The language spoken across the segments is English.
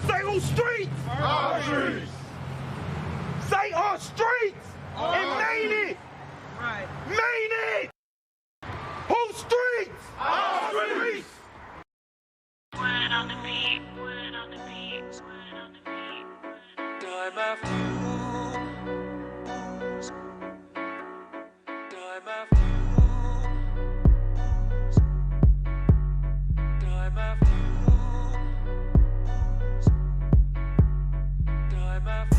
Say on streets. Our streets. Say on streets. And made it. Right. Made it. Whose streets? Our streets. Word on the beat, word on the beat, word on the beat. Time after time after time after time after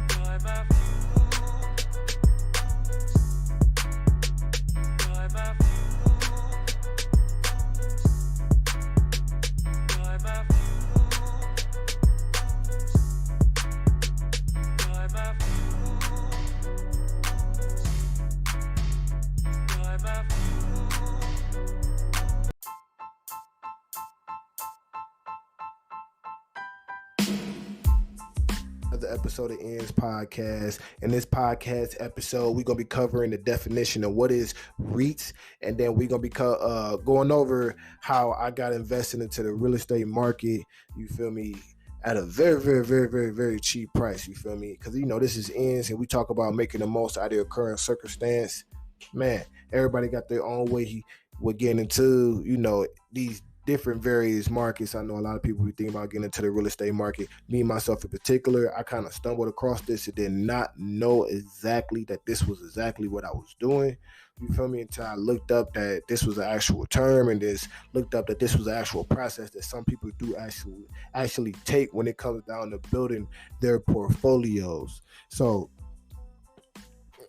time after time after Another episode of Ends Podcast. In this podcast episode, we're gonna be covering the definition of what is REITs, and then we're gonna be going over how I got invested into the real estate market. You feel me? At a very, very, very, very, very cheap price. You feel me? Because this is Ends, and we talk about making the most out of your current circumstance. Man, everybody got their own way we're getting into these different various markets. I know a lot of people be thinking about getting into the real estate market. Me, myself in particular, I kind of stumbled across this and did not know exactly that this was exactly what I was doing. You feel me? Until I looked up that this was an actual term, and looked up that this was an actual process that some people do actually take when it comes down to building their portfolios. So,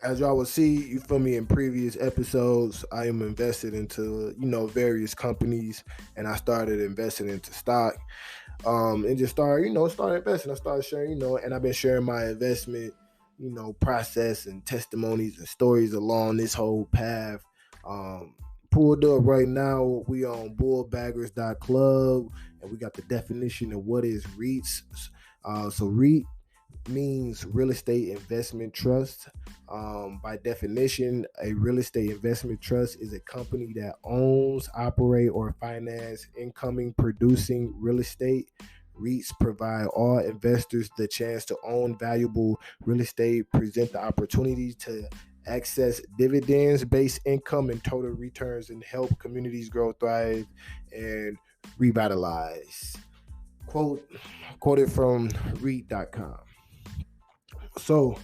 as y'all will see, you feel me, in previous episodes, I am invested into, various companies, and I started investing into stock, and just started investing. I started sharing, and I've been sharing my investment, process and testimonies and stories along this whole path. Pulled up right now, we on bullbaggers.club, and we got the definition of what is REITs. So REIT means real estate investment trust. By definition, a real estate investment trust is a company that owns, operate, or finance incoming producing real estate. REITs provide all investors the chance to own valuable real estate, present the opportunity to access dividends-based income and total returns, and help communities grow, thrive, and revitalize. Quoted from REIT.com. So,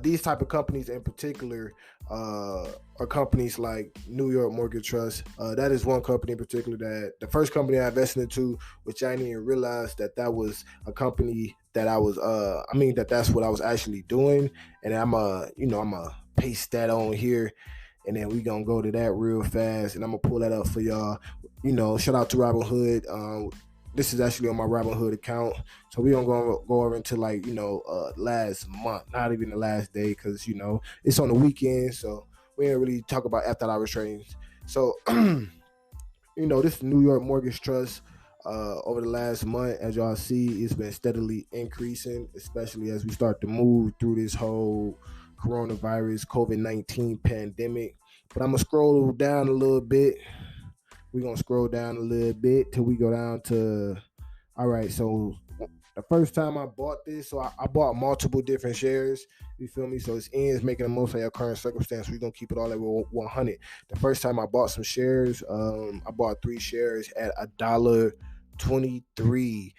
these type of companies in particular are companies like New York Mortgage Trust. That is one company in particular that the first company I invested into, which I didn't even realize that was a company that I was, that's what I was actually doing. And I'm paste that on here, and then we gonna go to that real fast, and I'm gonna pull that up for y'all. Shout out to Robinhood. This is actually on my Robinhood account, so we don't go over into last month, not even the last day, because it's on the weekend, so we didn't really talk about after hours trading. So this New York Mortgage Trust, over the last month, as y'all see, it's been steadily increasing, especially as we start to move through this whole coronavirus COVID-19 pandemic. But I'm gonna scroll down a little bit. We're going to scroll down a little bit till we go down to, all right, so the first time I bought this, so I bought multiple different shares, you feel me? So it's Ends making the most of your current circumstance. We're going to keep it all at 100. The first time I bought some shares, I bought 3 shares at $1.23,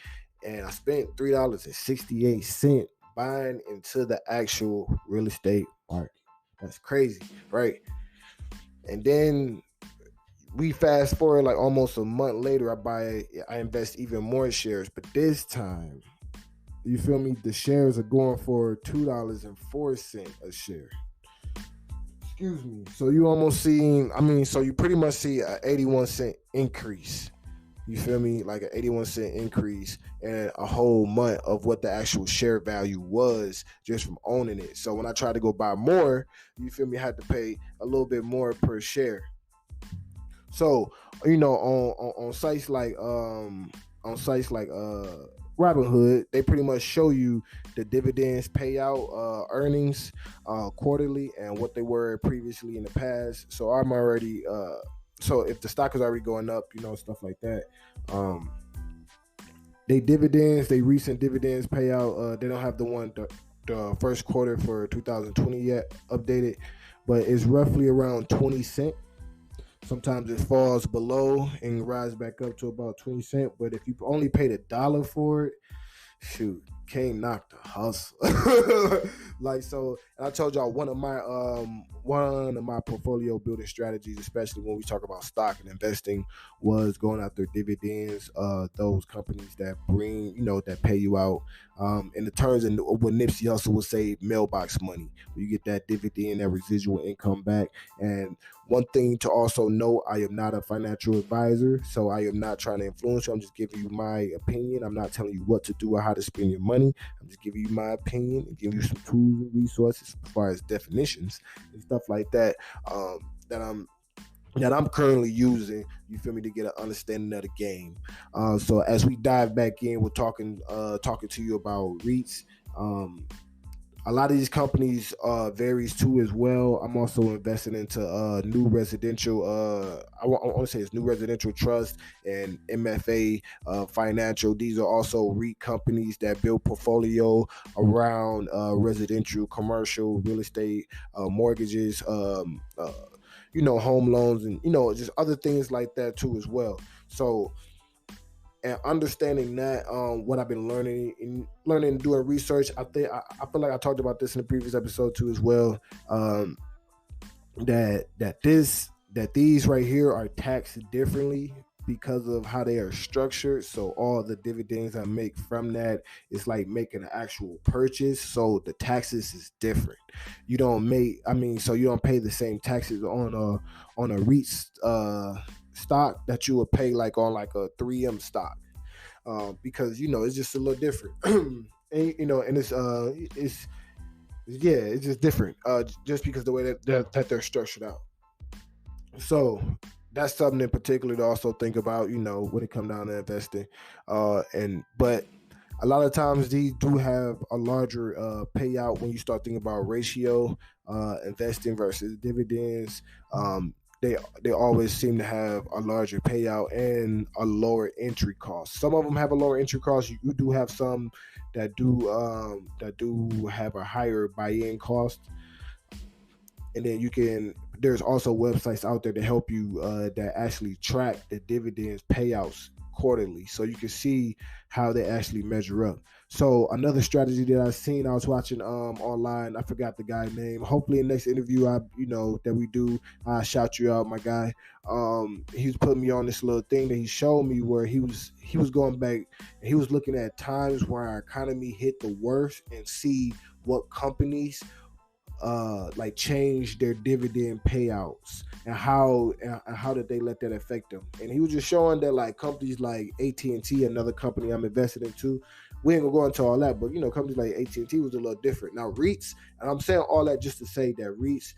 and I spent $3.68 buying into the actual real estate market. That's crazy, right? And then we fast forward like almost a month later, I invest even more shares, but this time, you feel me, the shares are going for $2.04 a share. Excuse me. So you almost see, so you pretty much see an 81-cent increase. You feel me? Like an 81-cent increase in a whole month of what the actual share value was just from owning it. So when I tried to go buy more, you feel me, I had to pay a little bit more per share. So, on sites like Robinhood, they pretty much show you the dividends payout earnings quarterly and what they were previously in the past. So I'm already so if the stock is already going up, stuff like that. They recent dividends payout. They don't have the first quarter for 2020 yet updated, but it's roughly around 20 cents. Sometimes it falls below and rise back up to about 20 cents. But if you only paid $1 for it, shoot, can't knock the hustle. And I told y'all one of my portfolio building strategies, especially when we talk about stock and investing, was going after dividends. Those companies that bring, that pay you out. In the terms of what Nipsey Hussle would say, mailbox money. You get that dividend, that residual income back. And one thing to also know, I am not a financial advisor, so I am not trying to influence you. I'm just giving you my opinion. I'm not telling you what to do or how to spend your money. I'm just giving you my opinion and giving you some tools and resources as far as definitions and stuff like that that I'm currently using, you feel me, to get an understanding of the game. So as we dive back in, we're talking to you about REITs. A lot of these companies varies too as well. I'm also investing into new residential. I want to say it's new residential trust and MFA financial. These are also REIT companies that build portfolio around residential, commercial, real estate, mortgages, home loans, and just other things like that too as well. So. And understanding that, what I've been learning and doing research, I feel like I talked about this in the previous episode too as well. That these right here are taxed differently because of how they are structured. So all the dividends I make from that is like making an actual purchase. So the taxes is different. You don't pay the same taxes on a REIT stock that you would pay like on like a 3M stock, because it's just a little different. and it's just different, just because the way that they're structured out. So that's something in particular to also think about, when it comes down to investing. But a lot of times these do have a larger payout when you start thinking about ratio, investing versus dividends. They always seem to have a larger payout and a lower entry cost. Some of them have a lower entry cost. You do have some that do have a higher buy-in cost. And then there's also websites out there to help you that actually track the dividends payouts quarterly, so you can see how they actually measure up. So another strategy that I've seen, I was watching online, I forgot the guy's name. Hopefully in the next interview that we do, I shout you out, my guy. He was putting me on this little thing that he showed me where he was going back and he was looking at times where our economy hit the worst and see what companies change their dividend payouts and how did they let that affect them. And he was just showing that like companies like AT&T, another company I'm invested in too, we ain't gonna go into all that, but companies like AT&T was a little different. Now REITs, and I'm saying all that just to say that REITs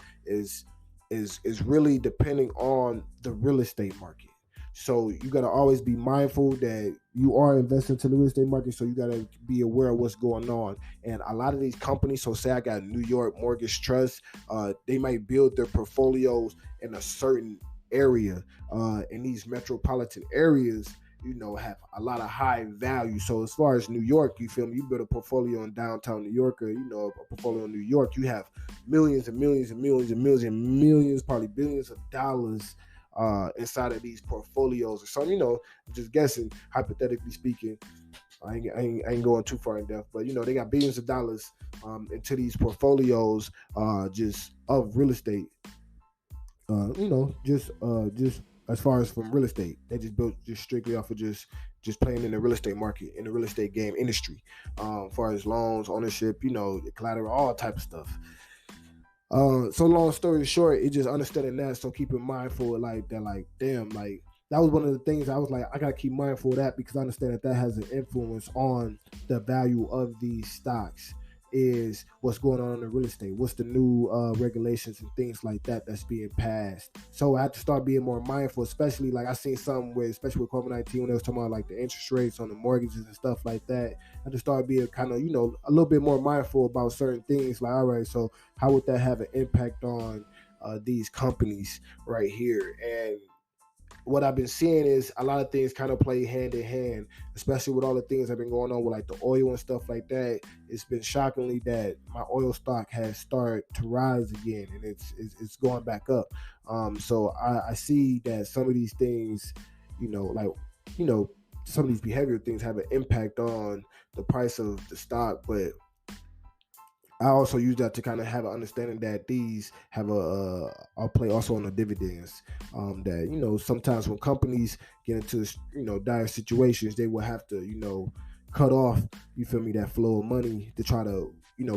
is really depending on the real estate market. So you got to always be mindful that you are investing to the real estate market. So you got to be aware of what's going on. And a lot of these companies, so say I got New York Mortgage Trust, they might build their portfolios in a certain area. In these metropolitan areas, have a lot of high value. So as far as New York, you feel me? You build a portfolio in downtown New York, or a portfolio in New York, you have millions and millions and millions and millions and millions, probably billions of dollars inside of these portfolios or something. Just guessing, hypothetically speaking. I ain't going too far in depth, but they got billions of dollars into these portfolios just of real estate. Just as far as from real estate, they just built just strictly off of just playing in the real estate market, in the real estate game industry, as far as loans, ownership, collateral, all type of stuff. So long story short, it's just understanding that. So keep in mindful like that, like, damn, like that was one of the things I was like, I gotta keep mindful of that, because I understand that has an influence on the value of these stocks, is what's going on in the real estate, what's the new regulations and things like that that's being passed. So I have to start being more mindful, especially like I seen something where, especially with COVID-19, when they was talking about like the interest rates on the mortgages and stuff like that. I just started being kind of, a little bit more mindful about certain things. Like, all right, so how would that have an impact on these companies right here? And what I've been seeing is a lot of things kind of play hand in hand, especially with all the things that have been going on with like the oil and stuff like that. It's been shockingly that my oil stock has started to rise again, and it's going back up. So I see that some of these things, some of these behavioral things have an impact on the price of the stock, but I also use that to kind of have an understanding that these have I'll play also on the dividends. That sometimes when companies get into dire situations, they will have to cut off that flow of money to try to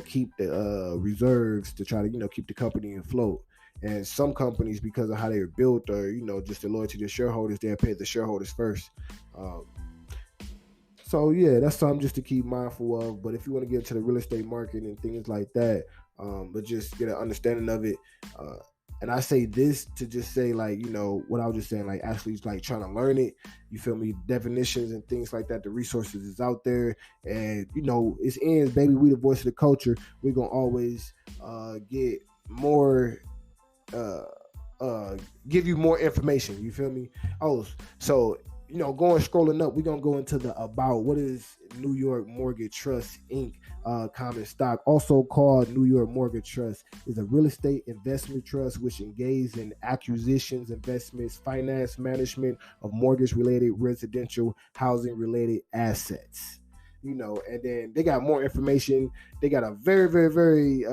keep the reserves to try to keep the company afloat. And some companies, because of how they're built, or just the loyalty to the shareholders, they'll pay the shareholders first. So yeah, that's something just to keep mindful of. But if you want to get into the real estate market and things like that, but just get an understanding of it. And I say this to just say, like, what I was just saying, like, actually like trying to learn it. You feel me? Definitions and things like that. The resources is out there, and it's ends, baby. We the voice of the culture. We're gonna always get more. Give you more information. You feel me? Oh, so scrolling up, we're gonna go into the about. What is New York Mortgage Trust Inc. Common stock, also called New York Mortgage Trust, is a real estate investment trust which engages in acquisitions, investments, finance, management of mortgage-related residential housing-related assets. And then they got more information. They got a very, very, very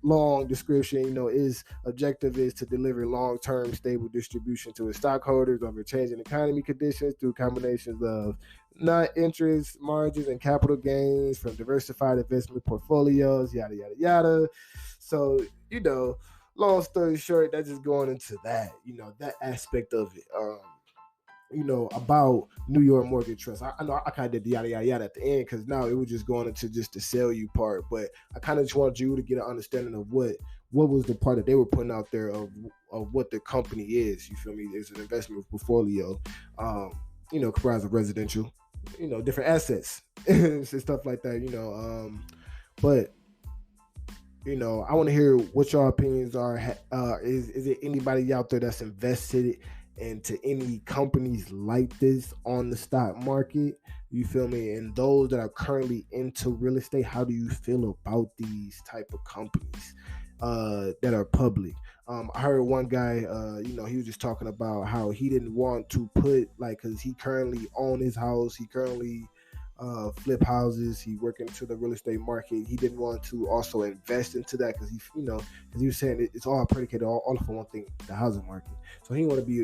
long description. Its objective is to deliver long-term stable distribution to its stockholders over changing economy conditions through combinations of non-interest margins and capital gains from diversified investment portfolios, yada, yada, yada. So, long story short, that's just going into that, that aspect of it. About New York Mortgage Trust. I know I kind of did the yada, yada, yada at the end, because now it was just going into just the sell you part, but I kind of just wanted you to get an understanding of what was the part that they were putting out there of what the company is. You feel me? It's an investment portfolio, comprised of residential, different assets and stuff like that, but I want to hear what your opinions are. Is there anybody out there that's invested into any companies like this on the stock market? You feel me? And those that are currently into real estate, how do you feel about these type of companies that are public? I heard one guy, he was just talking about how he didn't want to put, like, because he currently owns his house, he currently flip houses, he work into the real estate market. He didn't want to also invest into that because he was saying it's all predicated all for one thing, the housing market. So he want to be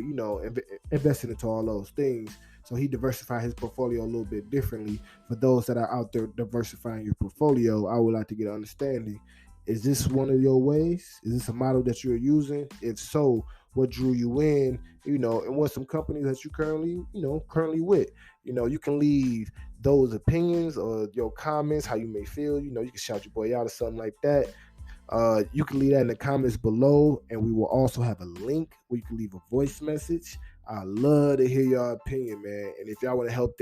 invested into all those things. So he diversified his portfolio a little bit differently. For those that are out there diversifying your portfolio, I would like to get an understanding. Is this one of your ways? Is this a model that you're using? If so, what drew you in? And what some companies that you currently with? You can leave those opinions or your comments, how you may feel. You can shout your boy out or something like that. You can leave that in the comments below, and we will also have a link where you can leave a voice message. I love to hear your opinion, man. And if y'all want to help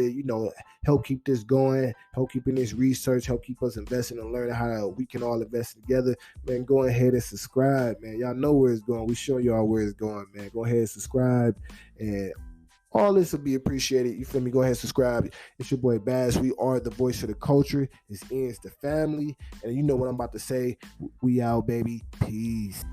help keep this going, help keeping this research, help keep us investing and learning how we can all invest together, man, go ahead and subscribe, man. Y'all know where it's going. We show y'all where it's going, man. Go ahead and subscribe, and all this will be appreciated. You feel me? Go ahead and subscribe. It's your boy Bazz. We are the voice of the culture. This ends the family. And you know what I'm about to say. We out, baby. Peace.